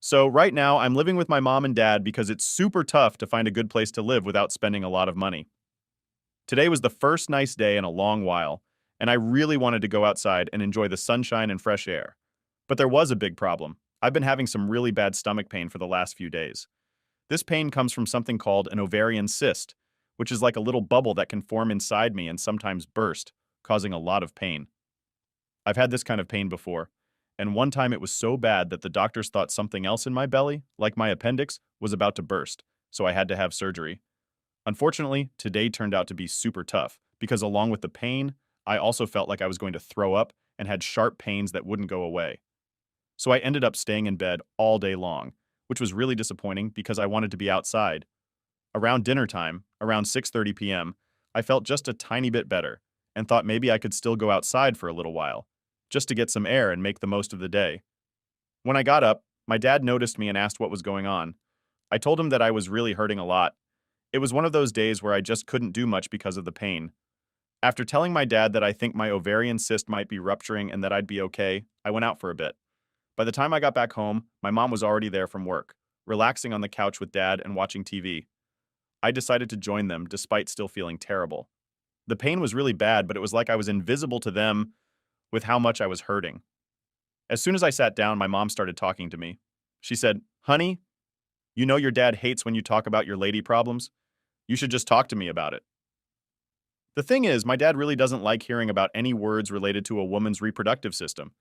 So right now, I'm living with my mom and dad because it's super tough to find a good place to live without spending a lot of money. Today was the first nice day in a long while, and I really wanted to go outside and enjoy the sunshine and fresh air. But there was a big problem. I've been having some really bad stomach pain for the last few days. This pain comes from something called an ovarian cyst, which is like a little bubble that can form inside me and sometimes burst, causing a lot of pain. I've had this kind of pain before, and one time it was so bad that the doctors thought something else in my belly, like my appendix, was about to burst, so I had to have surgery. Unfortunately, today turned out to be super tough because along with the pain, I also felt like I was going to throw up and had sharp pains that wouldn't go away. So I ended up staying in bed all day long, which was really disappointing because I wanted to be outside. Around dinner time, around 6:30 p.m., I felt just a tiny bit better and thought maybe I could still go outside for a little while, just to get some air and make the most of the day. When I got up, my dad noticed me and asked what was going on. I told him that I was really hurting a lot. It was one of those days where I just couldn't do much because of the pain. After telling my dad that I think my ovarian cyst might be rupturing and that I'd be okay, I went out for a bit. By the time I got back home, my mom was already there from work, relaxing on the couch with dad and watching TV. I decided to join them despite still feeling terrible. The pain was really bad, but it was like I was invisible to them with how much I was hurting. As soon as I sat down, my mom started talking to me. She said, "Honey, you know your dad hates when you talk about your lady problems? You should just talk to me about it." The thing is, my dad really doesn't like hearing about any words related to a woman's reproductive system.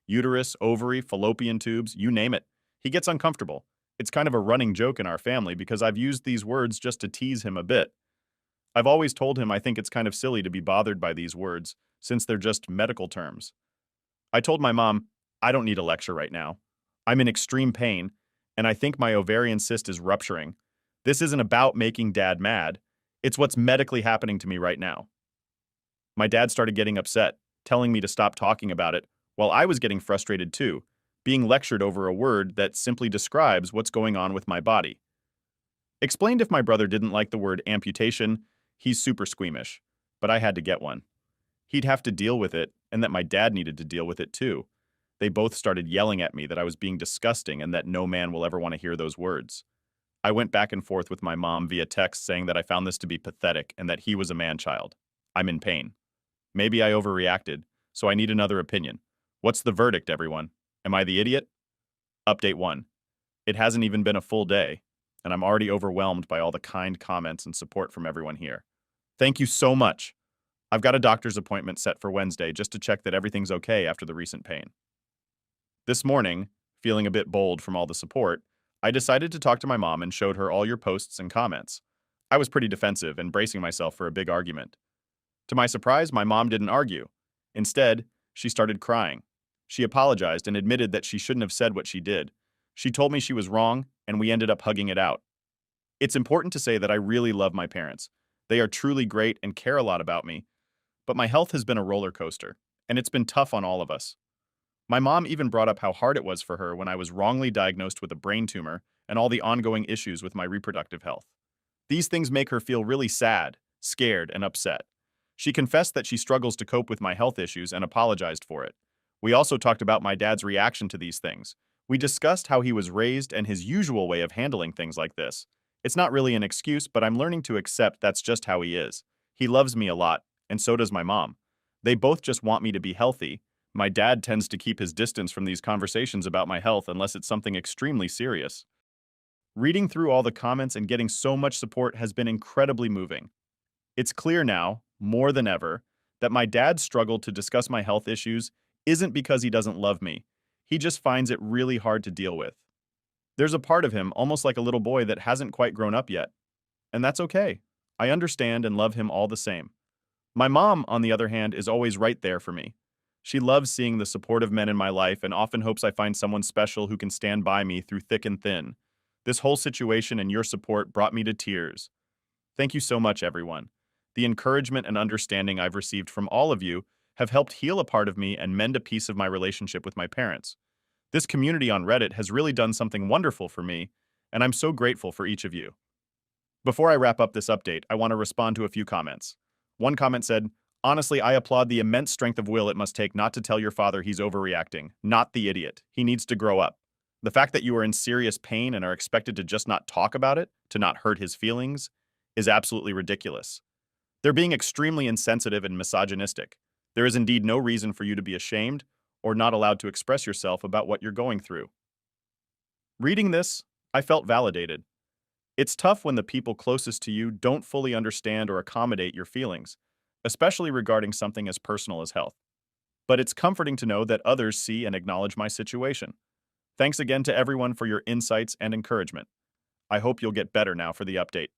Uterus, ovary, fallopian tubes, you name it. He gets uncomfortable. It's kind of a running joke in our family because I've used these words just to tease him a bit. I've always told him I think it's kind of silly to be bothered by these words, since they're just medical terms. I told my mom, I don't need a lecture right now. I'm in extreme pain, and I think my ovarian cyst is rupturing. This isn't about making dad mad. It's what's medically happening to me right now. My dad started getting upset, telling me to stop talking about it, while I was getting frustrated too, being lectured over a word that simply describes what's going on with my body. Explained if my brother didn't like the word amputation, he's super squeamish, but I had to get one. He'd have to deal with it, and that my dad needed to deal with it too. They both started yelling at me that I was being disgusting and that no man will ever want to hear those words. I went back and forth with my mom via text saying that I found this to be pathetic and that he was a man-child. I'm in pain. Maybe I overreacted, so I need another opinion. What's the verdict, everyone? Am I the idiot? Update 1. It hasn't even been a full day, and I'm already overwhelmed by all the kind comments and support from everyone here. Thank you so much. I've got a doctor's appointment set for Wednesday just to check that everything's okay after the recent pain. This morning, feeling a bit bold from all the support, I decided to talk to my mom and showed her all your posts and comments. I was pretty defensive and bracing myself for a big argument. To my surprise, my mom didn't argue. Instead, she started crying. She apologized and admitted that she shouldn't have said what she did. She told me she was wrong, and we ended up hugging it out. It's important to say that I really love my parents. They are truly great and care a lot about me, but my health has been a roller coaster, and it's been tough on all of us. My mom even brought up how hard it was for her when I was wrongly diagnosed with a brain tumor and all the ongoing issues with my reproductive health. These things make her feel really sad, scared, and upset. She confessed that she struggles to cope with my health issues and apologized for it. We also talked about my dad's reaction to these things. We discussed how he was raised and his usual way of handling things like this. It's not really an excuse, but I'm learning to accept that's just how he is. He loves me a lot, and so does my mom. They both just want me to be healthy. My dad tends to keep his distance from these conversations about my health unless it's something extremely serious. Reading through all the comments and getting so much support has been incredibly moving. It's clear now, more than ever, that my dad's struggle to discuss my health issues isn't because he doesn't love me. He just finds it really hard to deal with. There's a part of him, almost like a little boy, that hasn't quite grown up yet. And that's okay. I understand and love him all the same. My mom, on the other hand, is always right there for me. She loves seeing the supportive men in my life and often hopes I find someone special who can stand by me through thick and thin. This whole situation and your support brought me to tears. Thank you so much, everyone. The encouragement and understanding I've received from all of you have helped heal a part of me and mend a piece of my relationship with my parents. This community on Reddit has really done something wonderful for me, and I'm so grateful for each of you. Before I wrap up this update, I want to respond to a few comments. One comment said, "Honestly, I applaud the immense strength of will it must take not to tell your father he's overreacting. Not the idiot. He needs to grow up." The fact that you are in serious pain and are expected to just not talk about it, to not hurt his feelings, is absolutely ridiculous. They're being extremely insensitive and misogynistic. There is indeed no reason for you to be ashamed or not allowed to express yourself about what you're going through. Reading this, I felt validated. It's tough when the people closest to you don't fully understand or accommodate your feelings, especially regarding something as personal as health. But it's comforting to know that others see and acknowledge my situation. Thanks again to everyone for your insights and encouragement. I hope you'll get better now for the update.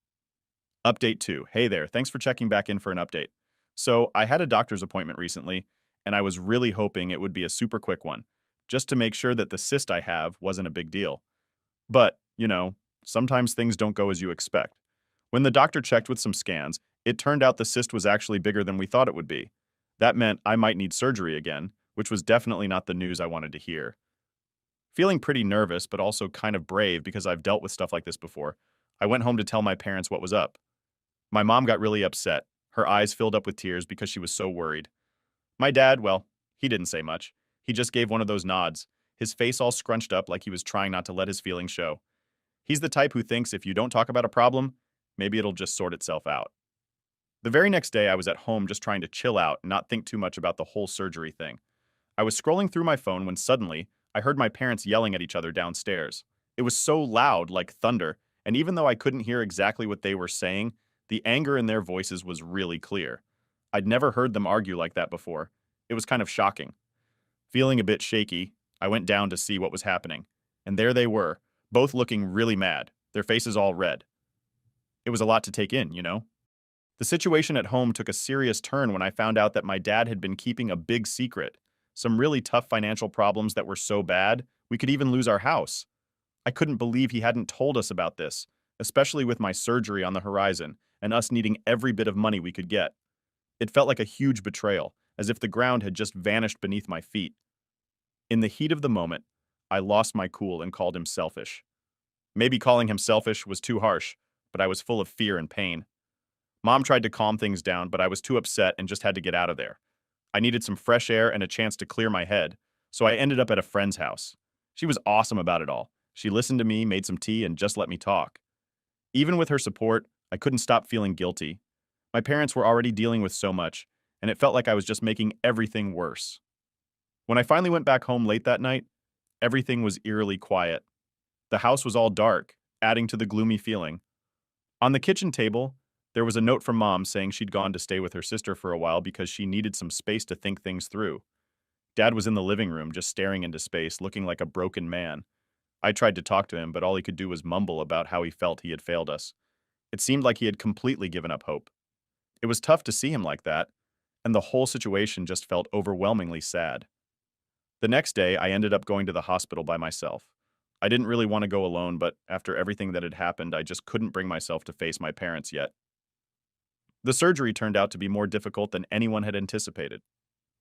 Update 2. Hey there, thanks for checking back in for an update. So, I had a doctor's appointment recently, and I was really hoping it would be a super quick one, just to make sure that the cyst I have wasn't a big deal. But, sometimes things don't go as you expect. When the doctor checked with some scans, it turned out the cyst was actually bigger than we thought it would be. That meant I might need surgery again, which was definitely not the news I wanted to hear. Feeling pretty nervous, but also kind of brave because I've dealt with stuff like this before, I went home to tell my parents what was up. My mom got really upset. Her eyes filled up with tears because she was so worried. My dad, well, he didn't say much. He just gave one of those nods, his face all scrunched up like he was trying not to let his feelings show. He's the type who thinks if you don't talk about a problem, maybe it'll just sort itself out. The very next day, I was at home just trying to chill out and not think too much about the whole surgery thing. I was scrolling through my phone when suddenly, I heard my parents yelling at each other downstairs. It was so loud, like thunder, and even though I couldn't hear exactly what they were saying, the anger in their voices was really clear. I'd never heard them argue like that before. It was kind of shocking. Feeling a bit shaky, I went down to see what was happening. And there they were, both looking really mad, their faces all red. It was a lot to take in. The situation at home took a serious turn when I found out that my dad had been keeping a big secret. Some really tough financial problems that were so bad, we could even lose our house. I couldn't believe he hadn't told us about this, especially with my surgery on the horizon and us needing every bit of money we could get. It felt like a huge betrayal, as if the ground had just vanished beneath my feet. In the heat of the moment, I lost my cool and called him selfish. Maybe calling him selfish was too harsh, but I was full of fear and pain. Mom tried to calm things down, but I was too upset and just had to get out of there. I needed some fresh air and a chance to clear my head, so I ended up at a friend's house. She was awesome about it all. She listened to me, made some tea, and just let me talk. Even with her support, I couldn't stop feeling guilty. My parents were already dealing with so much, and it felt like I was just making everything worse. When I finally went back home late that night, everything was eerily quiet. The house was all dark, adding to the gloomy feeling. On the kitchen table, there was a note from Mom saying she'd gone to stay with her sister for a while because she needed some space to think things through. Dad was in the living room, just staring into space, looking like a broken man. I tried to talk to him, but all he could do was mumble about how he felt he had failed us. It seemed like he had completely given up hope. It was tough to see him like that, and the whole situation just felt overwhelmingly sad. The next day, I ended up going to the hospital by myself. I didn't really want to go alone, but after everything that had happened, I just couldn't bring myself to face my parents yet. The surgery turned out to be more difficult than anyone had anticipated.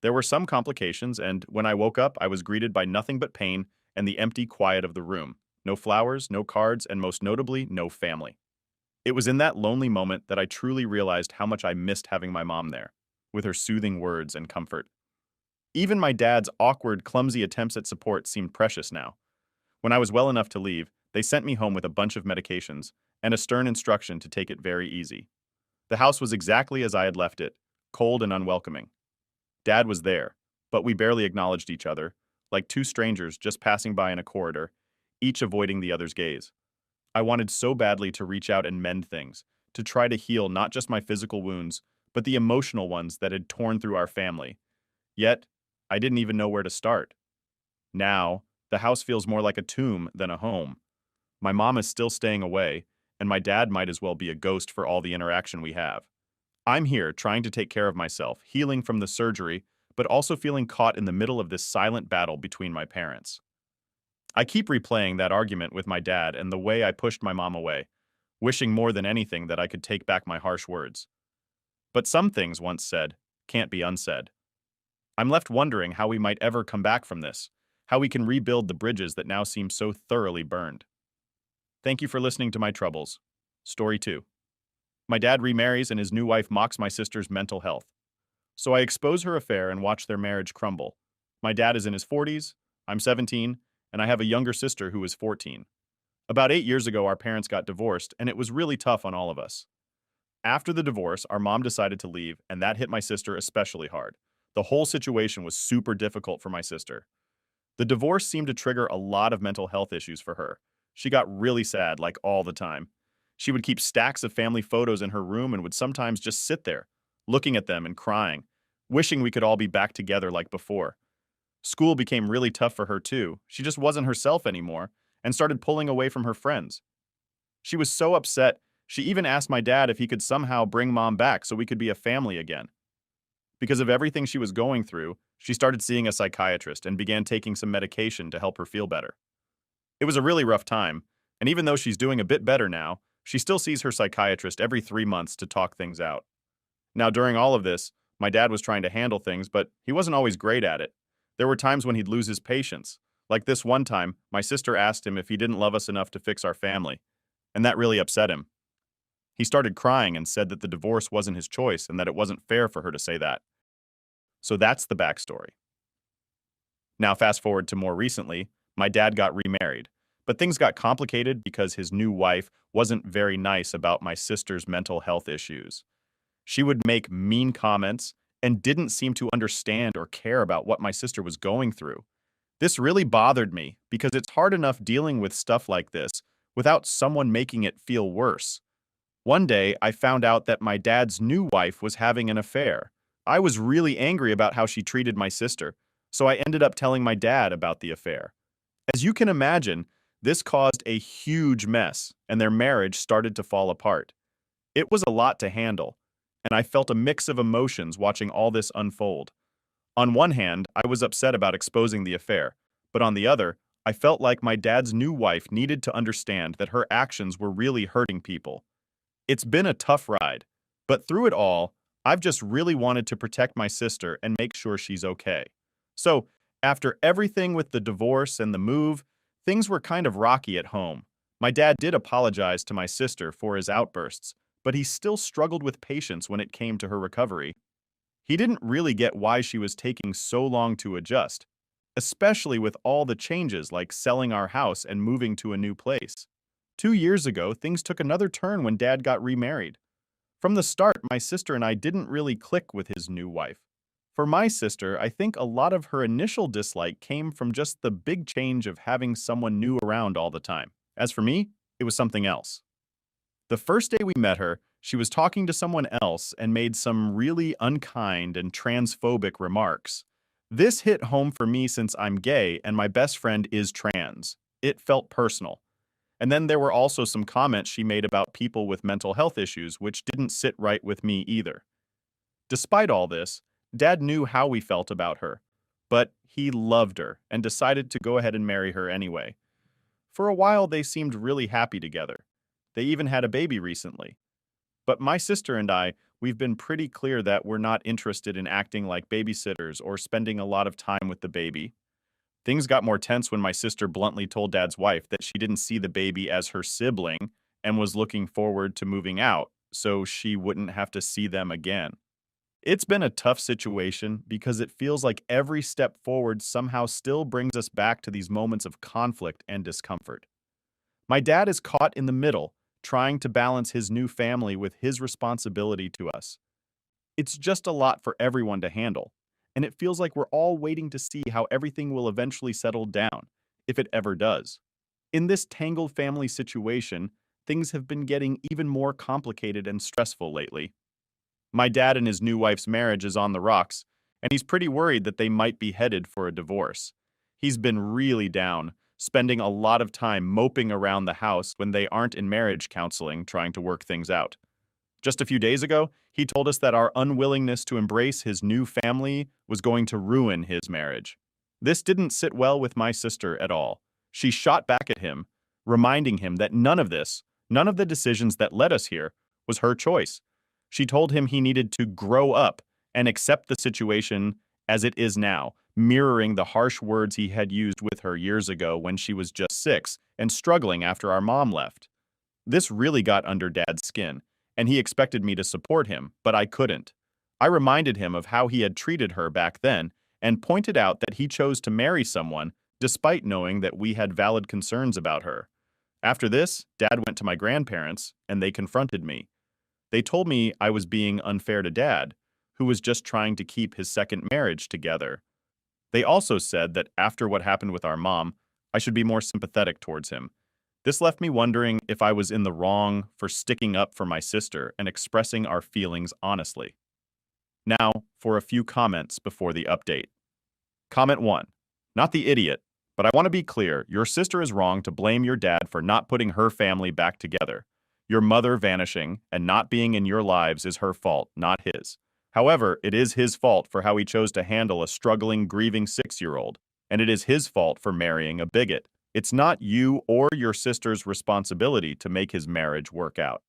There were some complications, and when I woke up, I was greeted by nothing but pain and the empty quiet of the room. No flowers, no cards, and most notably, no family. It was in that lonely moment that I truly realized how much I missed having my mom there, with her soothing words and comfort. Even my dad's awkward, clumsy attempts at support seemed precious now. When I was well enough to leave, they sent me home with a bunch of medications and a stern instruction to take it very easy. The house was exactly as I had left it, cold and unwelcoming. Dad was there, but we barely acknowledged each other, like two strangers just passing by in a corridor, each avoiding the other's gaze. I wanted so badly to reach out and mend things, to try to heal not just my physical wounds, but the emotional ones that had torn through our family. Yet, I didn't even know where to start. Now, the house feels more like a tomb than a home. My mom is still staying away, and my dad might as well be a ghost for all the interaction we have. I'm here trying to take care of myself, healing from the surgery, but also feeling caught in the middle of this silent battle between my parents. I keep replaying that argument with my dad and the way I pushed my mom away, wishing more than anything that I could take back my harsh words. But some things once said can't be unsaid. I'm left wondering how we might ever come back from this, how we can rebuild the bridges that now seem so thoroughly burned. Thank you for listening to my troubles. Story 2. My dad remarries and his new wife mocks my sister's mental health. So I expose her affair and watch their marriage crumble. My dad is in his 40s, I'm 17, and I have a younger sister who is 14. About 8 years ago, our parents got divorced, and it was really tough on all of us. After the divorce, our mom decided to leave, and that hit my sister especially hard. The whole situation was super difficult for my sister. The divorce seemed to trigger a lot of mental health issues for her. She got really sad, like all the time. She would keep stacks of family photos in her room and would sometimes just sit there, looking at them and crying, wishing we could all be back together like before. School became really tough for her too. She just wasn't herself anymore and started pulling away from her friends. She was so upset, she even asked my dad if he could somehow bring mom back so we could be a family again. Because of everything she was going through, she started seeing a psychiatrist and began taking some medication to help her feel better. It was a really rough time, and even though she's doing a bit better now, she still sees her psychiatrist every 3 months to talk things out. Now, during all of this, my dad was trying to handle things, but he wasn't always great at it. There were times when he'd lose his patience. Like this one time, my sister asked him if he didn't love us enough to fix our family, and that really upset him. He started crying and said that the divorce wasn't his choice and that it wasn't fair for her to say that. So that's the backstory. Now, fast forward to more recently, my dad got remarried, but things got complicated because his new wife wasn't very nice about my sister's mental health issues. She would make mean comments and didn't seem to understand or care about what my sister was going through. This really bothered me because it's hard enough dealing with stuff like this without someone making it feel worse. One day, I found out that my dad's new wife was having an affair. I was really angry about how she treated my sister, so I ended up telling my dad about the affair. As you can imagine, this caused a huge mess, and their marriage started to fall apart. It was a lot to handle, and I felt a mix of emotions watching all this unfold. On one hand, I was upset about exposing the affair, but on the other, I felt like my dad's new wife needed to understand that her actions were really hurting people. It's been a tough ride, but through it all, I've just really wanted to protect my sister and make sure she's okay. So, after everything with the divorce and the move, things were kind of rocky at home. My dad did apologize to my sister for his outbursts, but he still struggled with patience when it came to her recovery. He didn't really get why she was taking so long to adjust, especially with all the changes like selling our house and moving to a new place. 2 years ago, things took another turn when Dad got remarried. From the start, my sister and I didn't really click with his new wife. For my sister, I think a lot of her initial dislike came from just the big change of having someone new around all the time. As for me, it was something else. The first day we met her, she was talking to someone else and made some really unkind and transphobic remarks. This hit home for me since I'm gay and my best friend is trans. It felt personal. And then there were also some comments she made about people with mental health issues, which didn't sit right with me either. Despite all this, Dad knew how we felt about her, but he loved her and decided to go ahead and marry her anyway. For a while, they seemed really happy together. They even had a baby recently. But my sister and I, we've been pretty clear that we're not interested in acting like babysitters or spending a lot of time with the baby. Things got more tense when my sister bluntly told Dad's wife that she didn't see the baby as her sibling and was looking forward to moving out so she wouldn't have to see them again. It's been a tough situation because it feels like every step forward somehow still brings us back to these moments of conflict and discomfort. My dad is caught in the middle, trying to balance his new family with his responsibility to us. It's just a lot for everyone to handle, and it feels like we're all waiting to see how everything will eventually settle down, if it ever does. In this tangled family situation, things have been getting even more complicated and stressful lately. My dad and his new wife's marriage is on the rocks, and he's pretty worried that they might be headed for a divorce. He's been really down, spending a lot of time moping around the house when they aren't in marriage counseling trying to work things out. Just a few days ago, he told us that our unwillingness to embrace his new family was going to ruin his marriage. This didn't sit well with my sister at all. She shot back at him, reminding him that none of this, none of the decisions that led us here, was her choice. She told him he needed to grow up and accept the situation as it is now, mirroring the harsh words he had used with her years ago when she was just 6 and struggling after our mom left. This really got under Dad's skin, and he expected me to support him, but I couldn't. I reminded him of how he had treated her back then and pointed out that he chose to marry someone despite knowing that we had valid concerns about her. After this, Dad went to my grandparents, and they confronted me. They told me I was being unfair to Dad, who was just trying to keep his second marriage together. They also said that after what happened with our mom, I should be more sympathetic towards him. This left me wondering if I was in the wrong for sticking up for my sister and expressing our feelings honestly. Now, for a few comments before the update. Comment 1. Not the idiot, but I want to be clear, your sister is wrong to blame your dad for not putting her family back together. Your mother vanishing and not being in your lives is her fault, not his. However, it is his fault for how he chose to handle a struggling, grieving 6-year-old, and it is his fault for marrying a bigot. It's not you or your sister's responsibility to make his marriage work out.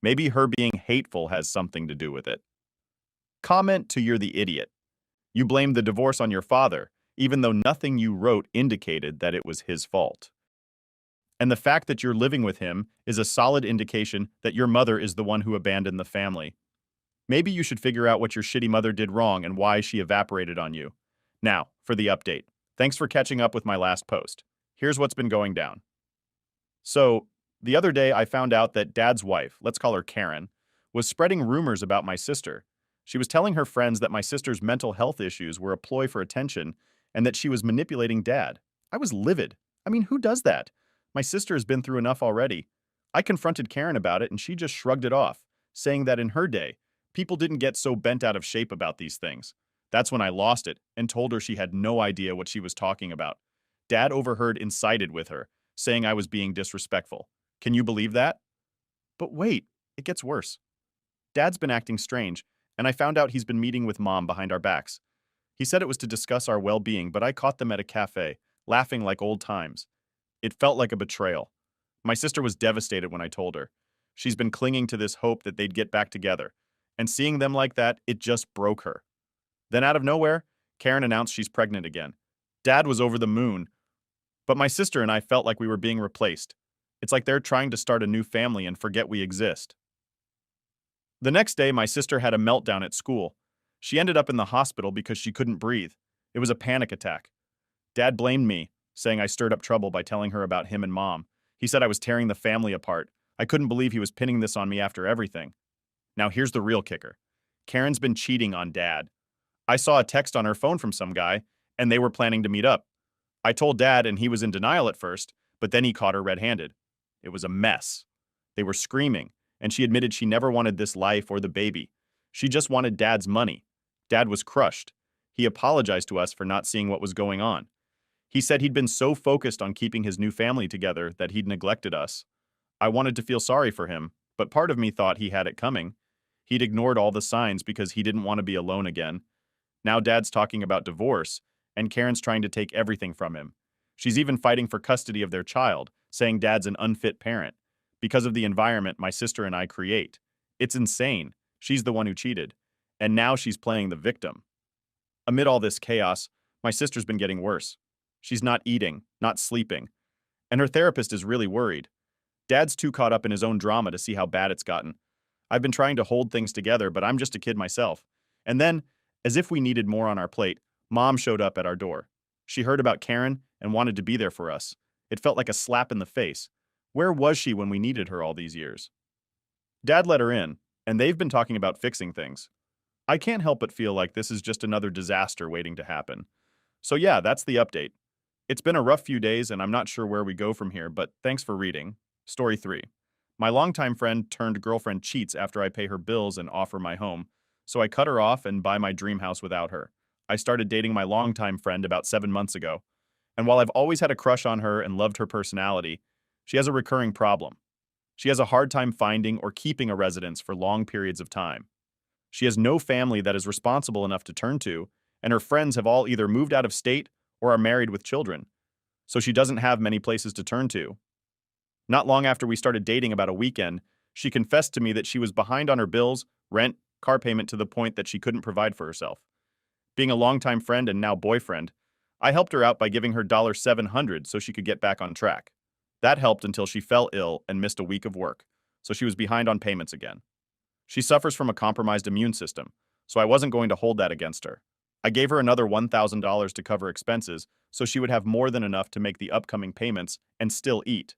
Maybe her being hateful has something to do with it. Comment 2. You're the idiot. You blamed the divorce on your father, even though nothing you wrote indicated that it was his fault. And the fact that you're living with him is a solid indication that your mother is the one who abandoned the family. Maybe you should figure out what your shitty mother did wrong and why she evaporated on you. Now, for the update. Thanks for catching up with my last post. Here's what's been going down. So, the other day I found out that Dad's wife, let's call her Karen, was spreading rumors about my sister. She was telling her friends that my sister's mental health issues were a ploy for attention and that she was manipulating Dad. I was livid. I mean, who does that? My sister has been through enough already. I confronted Karen about it and she just shrugged it off, saying that in her day, people didn't get so bent out of shape about these things. That's when I lost it and told her she had no idea what she was talking about. Dad overheard and sided with her, saying I was being disrespectful. Can you believe that? But wait, it gets worse. Dad's been acting strange, and I found out he's been meeting with Mom behind our backs. He said it was to discuss our well-being, but I caught them at a cafe, laughing like old times. It felt like a betrayal. My sister was devastated when I told her. She's been clinging to this hope that they'd get back together, and seeing them like that, it just broke her. Then out of nowhere, Karen announced she's pregnant again. Dad was over the moon, but my sister and I felt like we were being replaced. It's like they're trying to start a new family and forget we exist. The next day, my sister had a meltdown at school. She ended up in the hospital because she couldn't breathe. It was a panic attack. Dad blamed me, saying I stirred up trouble by telling her about him and Mom. He said I was tearing the family apart. I couldn't believe he was pinning this on me after everything. Now here's the real kicker. Karen's been cheating on Dad. I saw a text on her phone from some guy, and they were planning to meet up. I told Dad, and he was in denial at first, but then he caught her red-handed. It was a mess. They were screaming, and she admitted she never wanted this life or the baby. She just wanted Dad's money. Dad was crushed. He apologized to us for not seeing what was going on. He said he'd been so focused on keeping his new family together that he'd neglected us. I wanted to feel sorry for him, but part of me thought he had it coming. He'd ignored all the signs because he didn't want to be alone again. Now Dad's talking about divorce, and Karen's trying to take everything from him. She's even fighting for custody of their child, saying Dad's an unfit parent, because of the environment my sister and I create. It's insane. She's the one who cheated, and now she's playing the victim. Amid all this chaos, my sister's been getting worse. She's not eating, not sleeping, and her therapist is really worried. Dad's too caught up in his own drama to see how bad it's gotten. I've been trying to hold things together, but I'm just a kid myself. And then, as if we needed more on our plate, Mom showed up at our door. She heard about Karen and wanted to be there for us. It felt like a slap in the face. Where was she when we needed her all these years? Dad let her in, and they've been talking about fixing things. I can't help but feel like this is just another disaster waiting to happen. So yeah, that's the update. It's been a rough few days, and I'm not sure where we go from here, but thanks for reading. Story 3. My longtime friend turned girlfriend cheats after I pay her bills and offer my home, so I cut her off and buy my dream house without her. I started dating my longtime friend about 7 months ago, and while I've always had a crush on her and loved her personality, she has a recurring problem. She has a hard time finding or keeping a residence for long periods of time. She has no family that is responsible enough to turn to, and her friends have all either moved out of state or are married with children, so she doesn't have many places to turn to. Not long after we started dating, about a weekend, she confessed to me that she was behind on her bills, rent, car payment to the point that she couldn't provide for herself. Being a longtime friend and now boyfriend, I helped her out by giving her $700 so she could get back on track. That helped until she fell ill and missed a week of work, so she was behind on payments again. She suffers from a compromised immune system, so I wasn't going to hold that against her. I gave her another $1,000 to cover expenses so she would have more than enough to make the upcoming payments and still eat.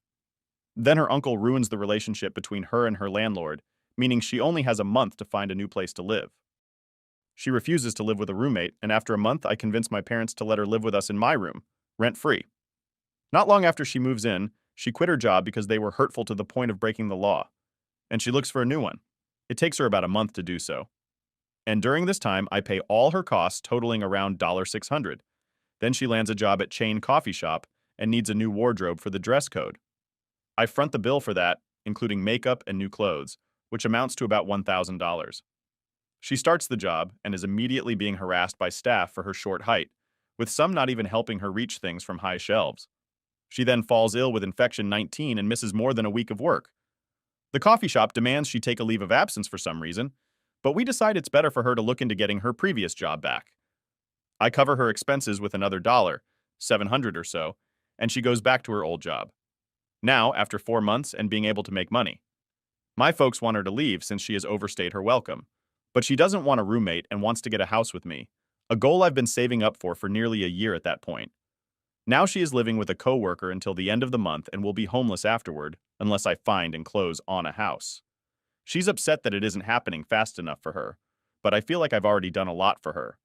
Then her uncle ruins the relationship between her and her landlord, meaning she only has a month to find a new place to live. She refuses to live with a roommate, and after a month, I convince my parents to let her live with us in my room, rent free. Not long after she moves in, she quit her job because they were hurtful to the point of breaking the law, and she looks for a new one. It takes her about a month to do so. And during this time, I pay all her costs totaling around $600. Then she lands a job at Chain Coffee Shop and needs a new wardrobe for the dress code. I front the bill for that, including makeup and new clothes, which amounts to about $1,000. She starts the job and is immediately being harassed by staff for her short height, with some not even helping her reach things from high shelves. She then falls ill with infection 19 and misses more than a week of work. The coffee shop demands she take a leave of absence for some reason, but we decide it's better for her to look into getting her previous job back. I cover her expenses with another $700 or so, and she goes back to her old job. Now, after 4 months and being able to make money. My folks want her to leave since she has overstayed her welcome, but she doesn't want a roommate and wants to get a house with me, a goal I've been saving up for nearly a year at that point. Now she is living with a coworker until the end of the month and will be homeless afterward, unless I find and close on a house. She's upset that it isn't happening fast enough for her, but I feel like I've already done a lot for her.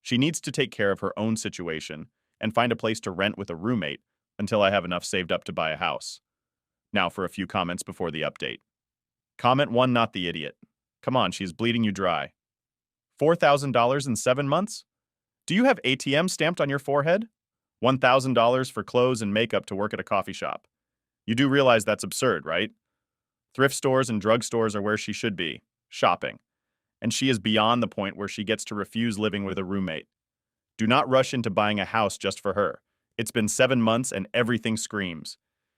She needs to take care of her own situation and find a place to rent with a roommate until I have enough saved up to buy a house. Now for a few comments before the update. Comment 1, not the idiot. Come on, she's bleeding you dry. $4,000 in 7 months? Do you have ATM stamped on your forehead? $1,000 for clothes and makeup to work at a coffee shop. You do realize that's absurd, right? Thrift stores and drugstores are where she should be, shopping. And she is beyond the point where she gets to refuse living with a roommate. Do not rush into buying a house just for her. It's been 7 months and everything screams.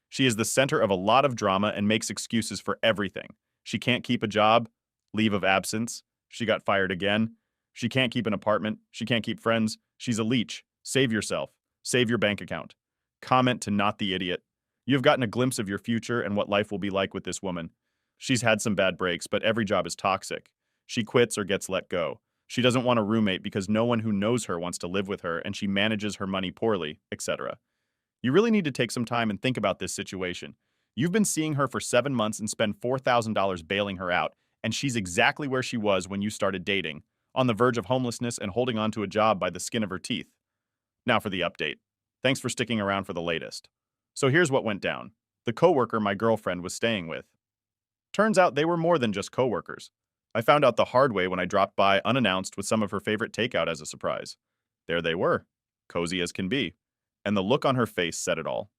She is the center of a lot of drama and makes excuses for everything. She can't keep a job, leave of absence, she got fired again. She can't keep an apartment, she can't keep friends, she's a leech. Save yourself. Save your bank account. Comment to not the idiot. You have gotten a glimpse of your future and what life will be like with this woman. She's had some bad breaks, but every job is toxic. She quits or gets let go. She doesn't want a roommate because no one who knows her wants to live with her and she manages her money poorly, etc. You really need to take some time and think about this situation. You've been seeing her for 7 months and spend $4,000 bailing her out, and she's exactly where she was when you started dating, on the verge of homelessness and holding on to a job by the skin of her teeth. Now for the update. Thanks for sticking around for the latest. So here's what went down. The coworker my girlfriend was staying with. Turns out they were more than just coworkers. I found out the hard way when I dropped by unannounced with some of her favorite takeout as a surprise. There they were, cozy as can be, and the look on her face said it all.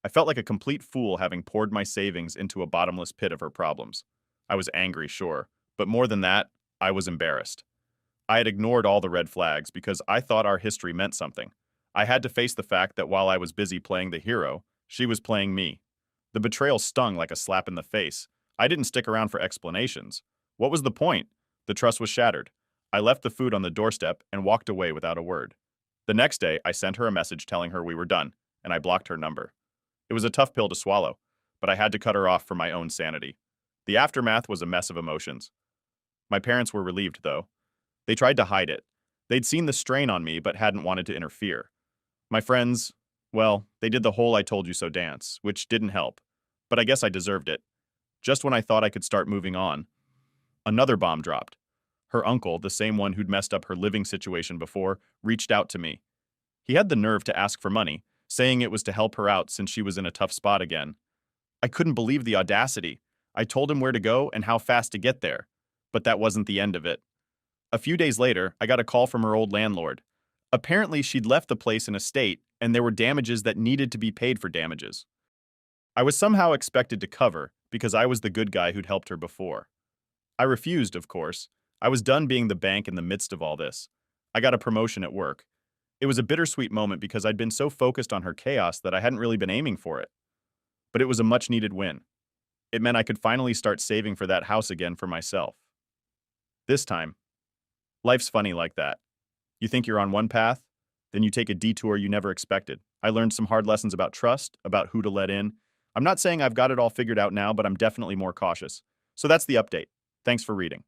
I felt like a complete fool having poured my savings into a bottomless pit of her problems. I was angry, sure, but more than that, I was embarrassed. I had ignored all the red flags because I thought our history meant something. I had to face the fact that while I was busy playing the hero, she was playing me. The betrayal stung like a slap in the face. I didn't stick around for explanations. What was the point? The trust was shattered. I left the food on the doorstep and walked away without a word. The next day, I sent her a message telling her we were done, and I blocked her number. It was a tough pill to swallow, but I had to cut her off for my own sanity. The aftermath was a mess of emotions. My parents were relieved, though. They tried to hide it. They'd seen the strain on me but hadn't wanted to interfere. My friends, well, they did the whole I told you so dance, which didn't help. But I guess I deserved it. Just when I thought I could start moving on, another bomb dropped. Her uncle, the same one who'd messed up her living situation before, reached out to me. He had the nerve to ask for money, saying it was to help her out since she was in a tough spot again. I couldn't believe the audacity. I told him where to go and how fast to get there. But that wasn't the end of it. A few days later, I got a call from her old landlord. Apparently, she'd left the place in a state, and there were damages that needed to be paid for damages. I was somehow expected to cover, because I was the good guy who'd helped her before. I refused, of course. I was done being the bank in the midst of all this. I got a promotion at work. It was a bittersweet moment because I'd been so focused on her chaos that I hadn't really been aiming for it. But it was a much-needed win. It meant I could finally start saving for that house again for myself. This time, life's funny like that. You think you're on one path, then you take a detour you never expected. I learned some hard lessons about trust, about who to let in. I'm not saying I've got it all figured out now, but I'm definitely more cautious. So that's the update. Thanks for reading.